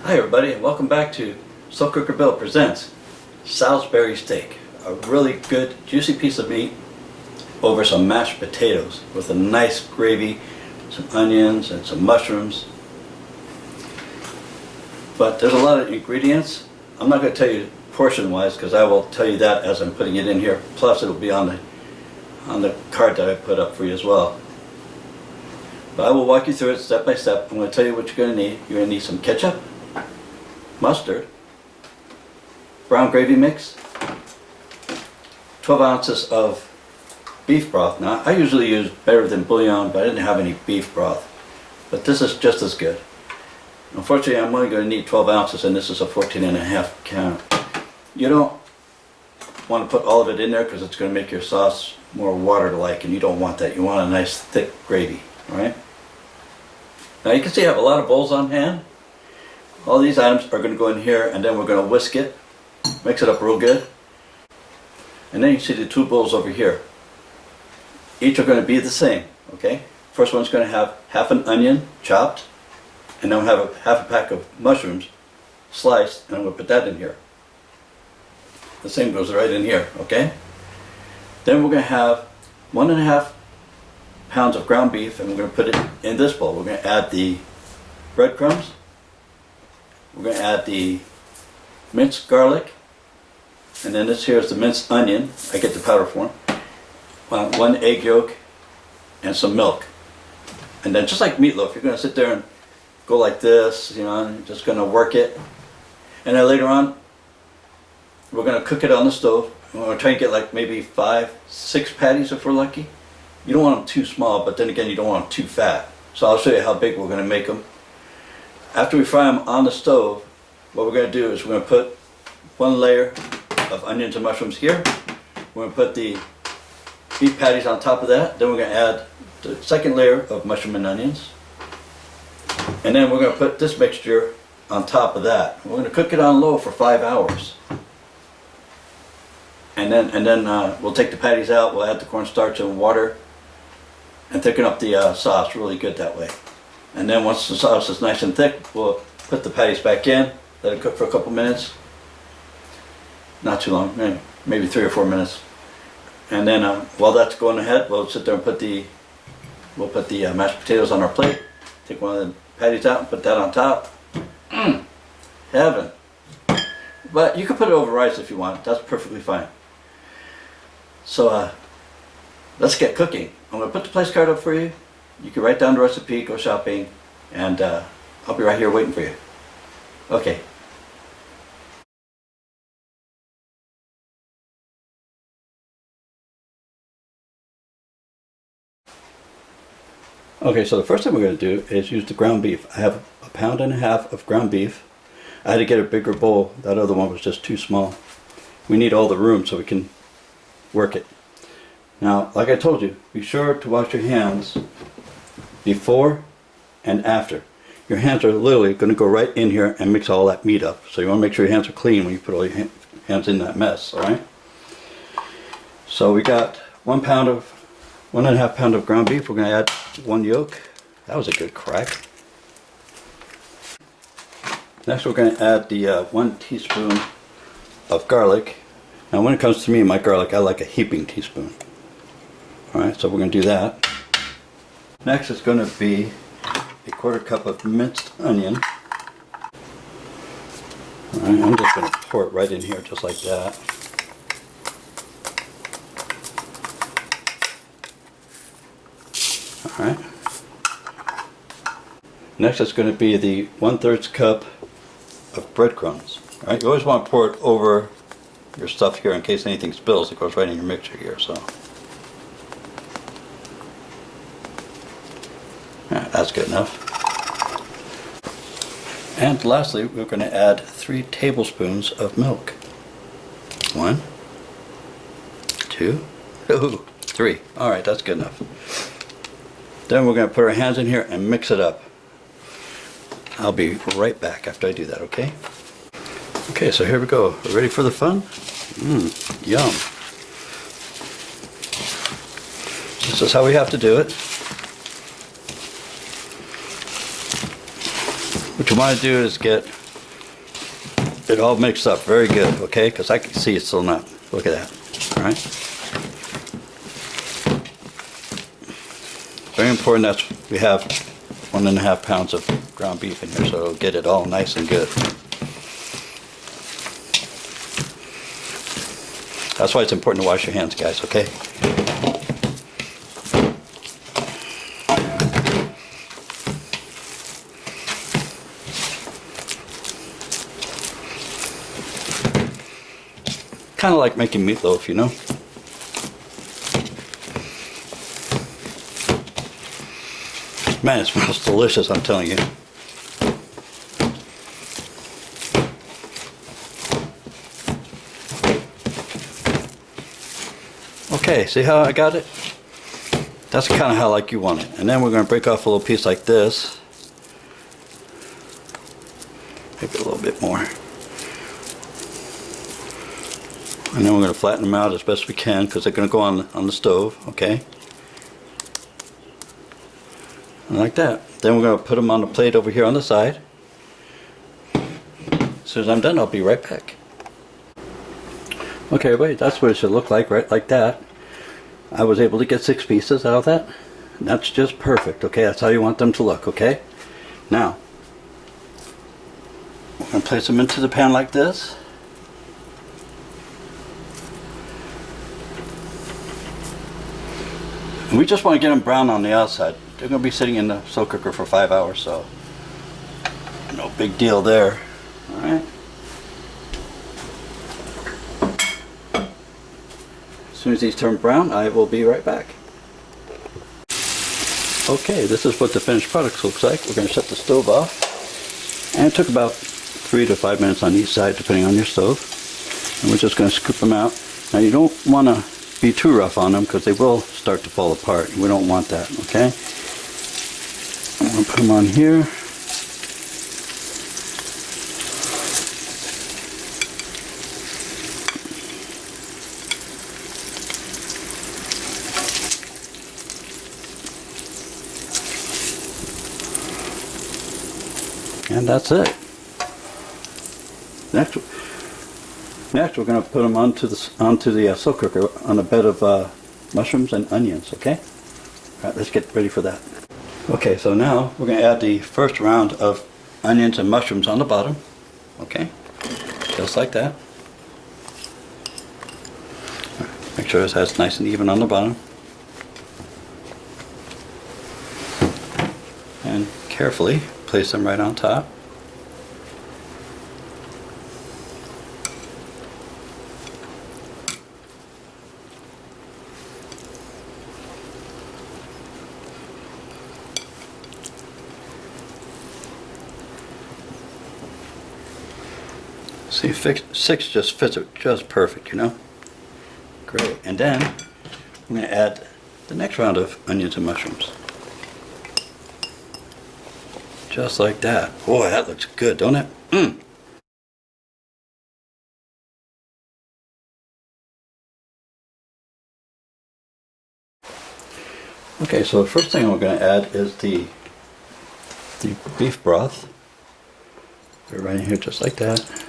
Hi everybody, and welcome back to Slow Cooker Bill presents Salisbury steak. A really good juicy piece of meat over some mashed potatoes with a nice gravy, some onions and some mushrooms. But there's a lot of ingredients. I'm not going to tell you portion wise because I will tell you that as I'm putting it in here. Plus it'll be on the card that I put up for you as well. But I will walk you through it step by step. I'm going to tell you what you're going to need. You're going to need some ketchup, mustard, brown gravy mix, 12 ounces of beef broth. Now I usually use better than bouillon, but I didn't have any beef broth. But this is just as good. Unfortunately, I'm only going to need 12 ounces and this is a 14.5 count. You don't want to put all of it in there because it's going to make your sauce more water-like, and you don't want that. You want a nice thick gravy, right? Now you can see I have a lot of bowls on hand. All these items are going to go in here, and then we're going to whisk it, mix it up real good. And then you see the two bowls over here. Each are going to be the same, okay? First one's going to have half an onion chopped, and then we'll have half a pack of mushrooms sliced, and I'm going to put that in here. The same goes right in here, okay? Then we're going to have 1.5 pounds of ground beef, and we're going to put it in this bowl. We're going to add the breadcrumbs. We're going to add the minced garlic, and then this here is the minced onion. I get the powder form. 1 egg yolk and some milk. And then just like meatloaf, you're going to sit there and go like this, you know, and you're just going to work it. And then later on, we're going to cook it on the stove. We're going to try and get like maybe 5-6 patties if we're lucky. You don't want them too small, but then again, you don't want them too fat. So I'll show you how big we're going to make them. After we fry them on the stove, what we're going to do is we're going to put 1 layer of onions and mushrooms here. We're going to put the beef patties on top of that. Then we're going to add the second layer of mushroom and onions. And then we're going to put this mixture on top of that. We're going to cook it on low for 5 hours. And then we'll take the patties out. We'll add the cornstarch and water and thicken up the sauce really good that way. And then once the sauce is nice and thick, we'll put the patties back in, let it cook for a couple minutes. Not too long, maybe 3 or 4 minutes. And then while that's going ahead, we'll sit there and put the mashed potatoes on our plate. Take one of the patties out and put that on top. Heaven. But you can put it over rice if you want. That's perfectly fine. So let's get cooking. I'm going to put the place card up for you. You can write down the recipe, go shopping, and I'll be right here waiting for you. Okay. Okay, so the first thing we're going to do is use the ground beef. I have 1.5 pounds of ground beef. I had to get a bigger bowl. That other one was just too small. We need all the room so we can work it. Now, like I told you, be sure to wash your hands before and after. Your hands are literally going to go right in here and mix all that meat up. So you want to make sure your hands are clean when you put all your hands in that mess, alright? So we got 1.5 pound of ground beef. We're going to add 1 yolk. That was a good crack. Next we're going to add the 1 teaspoon of garlic. Now when it comes to me and my garlic, I like a heaping teaspoon. Alright, so we're going to do that. Next is going to be a 1/4 cup of minced onion. Alright, I'm just going to pour it right in here just like that. Alright. Next is going to be the 1/3 cup of breadcrumbs. Alright, you always want to pour it over your stuff here in case anything spills. It goes right in your mixture here, so. That's good enough. And lastly, we're going to add 3 tablespoons of milk. 1, 2, 3. Alright, that's good enough. Then we're going to put our hands in here and mix it up. I'll be right back after I do that, okay? Okay, so here we go. Ready for the fun? Yum. This is how we have to do it. What you want to do is get it all mixed up very good, okay? Because I can see it's still not. Look at that. All right. Very important that we have 1.5 pounds of ground beef in here, so it'll get it all nice and good. That's why it's important to wash your hands, guys, okay? Kind of like making meatloaf, you know? Man, it smells delicious, I'm telling you. Okay, see how I got it? That's kind of how like you want it. And then we're going to break off a little piece like this. Maybe a little bit more. And then we're going to flatten them out as best we can because they're going to go on the stove, okay? And like that. Then we're going to put them on the plate over here on the side. As soon as I'm done, I'll be right back. Okay, everybody, that's what it should look like, right like that. I was able to get 6 pieces out of that. And that's just perfect, okay? That's how you want them to look, okay? Now, we're going to place them into the pan like this. And we just want to get them brown on the outside. They're going to be sitting in the slow cooker for 5 hours, so no big deal there. All right. As soon as these turn brown, I will be right back. Okay, this is what the finished product looks like. We're going to shut the stove off. And it took about 3 to 5 minutes on each side, depending on your stove. And we're just going to scoop them out. Now you don't want to be too rough on them because they will start to fall apart. We don't want that, okay? I'm going to put them on here. And that's it. Next we're going to put them onto the slow cooker on a bed of mushrooms and onions, okay? Alright, let's get ready for that. Okay, so now we're going to add the first round of onions and mushrooms on the bottom, okay? Just like that. Make sure it's nice and even on the bottom. And carefully place them right on top. See, 6 just fits it just perfect, you know? Great. And then I'm going to add the next round of onions and mushrooms. Just like that. Boy, that looks good, don't it? Mmm. Okay, so the first thing we're going to add is the beef broth. Put it right in here just like that.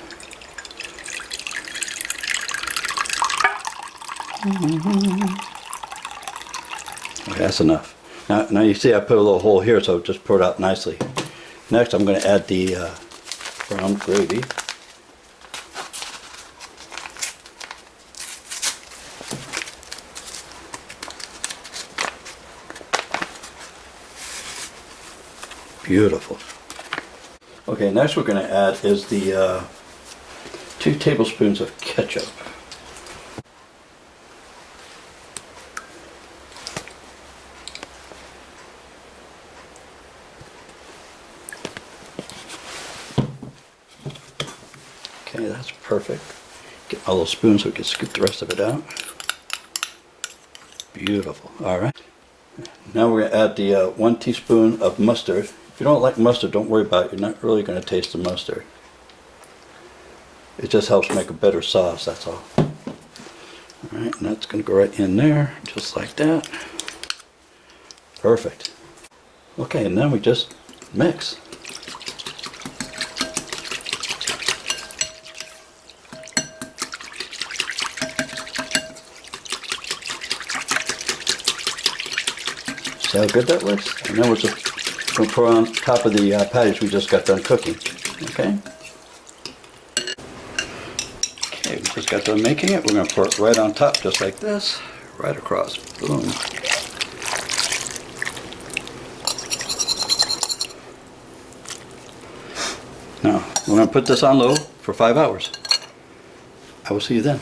Okay, that's enough. Now you see I put a little hole here, so just pour it out nicely. Next I'm going to add the brown gravy. Beautiful. Okay, next we're going to add is the 2 tablespoons of ketchup. Okay, that's perfect. Get my little spoon so we can scoop the rest of it out. Beautiful. Alright. Now we're going to add the 1 teaspoon of mustard. If you don't like mustard, don't worry about it. You're not really going to taste the mustard. It just helps make a better sauce, that's all. Alright, and that's going to go right in there, just like that. Perfect. Okay, and then we just mix. See how good that looks? And then we'll just pour on top of the patties we just got done cooking. Okay? Okay, we just got done making it. We're going to pour it right on top just like this. Right across. Boom. Now, we're going to put this on low for 5 hours. I will see you then.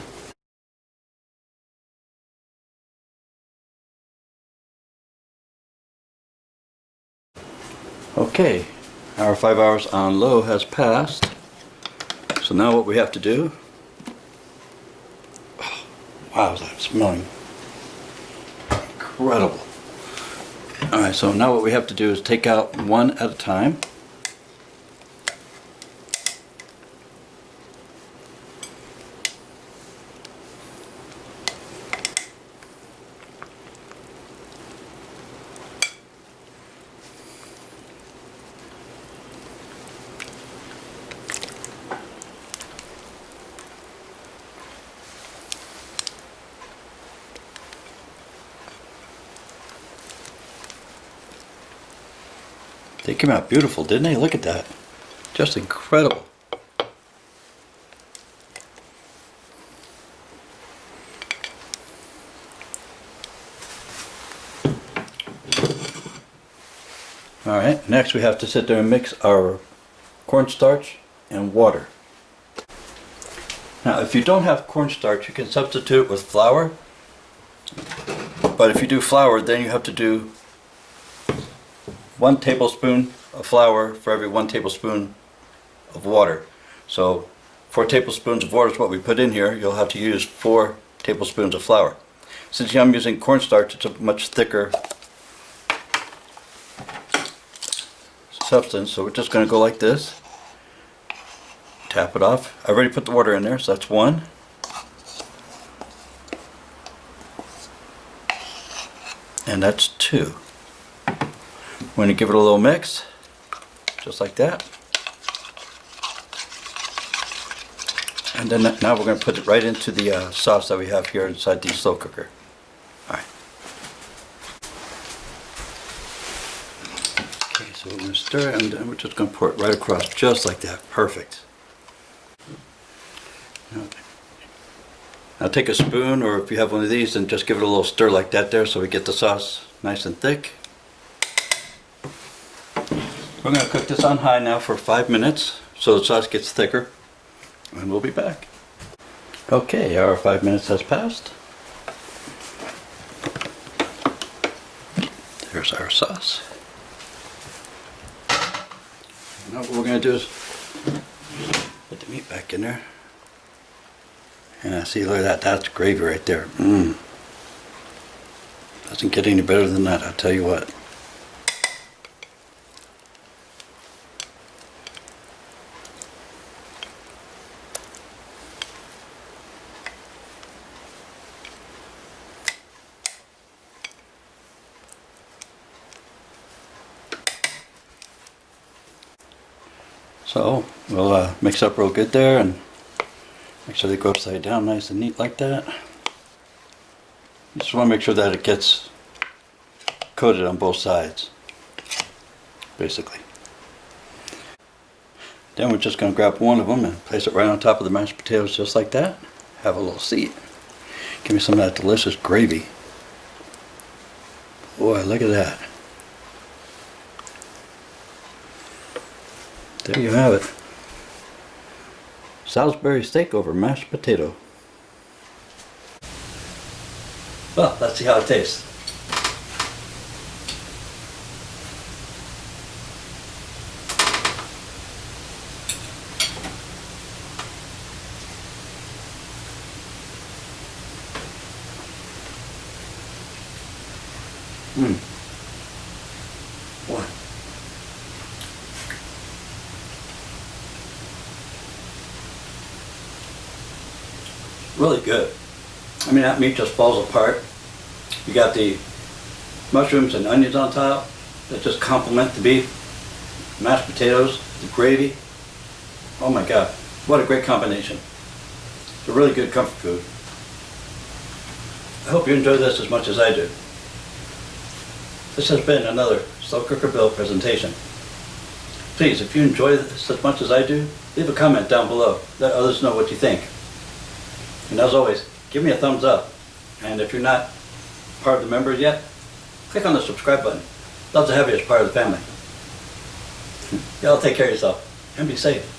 Okay, our 5 hours on low has passed. So now what we have to do, oh, wow, is that smelling incredible. Alright, so now what we have to do is take out one at a time. They came out beautiful, didn't they? Look at that. Just incredible. Alright, next we have to sit there and mix our cornstarch and water. Now if you don't have cornstarch, you can substitute with flour. But if you do flour, then you have to do 1 tablespoon of flour for every 1 tablespoon of water. So 4 tablespoons of water is what we put in here. You'll have to use 4 tablespoons of flour. Since I'm using cornstarch, it's a much thicker substance, so we're just going to go like this. Tap it off. I already put the water in there, so that's 1. And that's 2. We're going to give it a little mix, just like that. And then now we're going to put it right into the sauce that we have here inside the slow cooker. Alright. Okay, so we're going to stir it and then we're just going to pour it right across, just like that. Perfect. Now take a spoon, or if you have one of these, and just give it a little stir like that there so we get the sauce nice and thick. We're going to cook this on high now for 5 minutes so the sauce gets thicker, and we'll be back. Okay, our 5 minutes has passed. There's our sauce. Now what we're going to do is put the meat back in there. And I see, look at that, that's gravy right there. Doesn't get any better than that, I'll tell you what. So we'll mix up real good there and make sure they go upside down nice and neat like that. Just want to make sure that it gets coated on both sides, basically. Then we're just going to grab one of them and place it right on top of the mashed potatoes just like that. Have a little seat. Give me some of that delicious gravy. Boy, look at that. There you have it. Salisbury steak over mashed potato. Well, let's see how it tastes. Boy. Really good. I mean, that meat just falls apart. You got the mushrooms and onions on top that just complement the beef, mashed potatoes, the gravy. Oh my God, what a great combination. It's a really good comfort food. I hope you enjoy this as much as I do. This has been another Slow Cooker Bill presentation. Please, if you enjoy this as much as I do, leave a comment down below. Let others know what you think. And as always, give me a thumbs up. And if you're not part of the members yet, click on the subscribe button. Love to have you as part of the family. Y'all take care of yourself and be safe.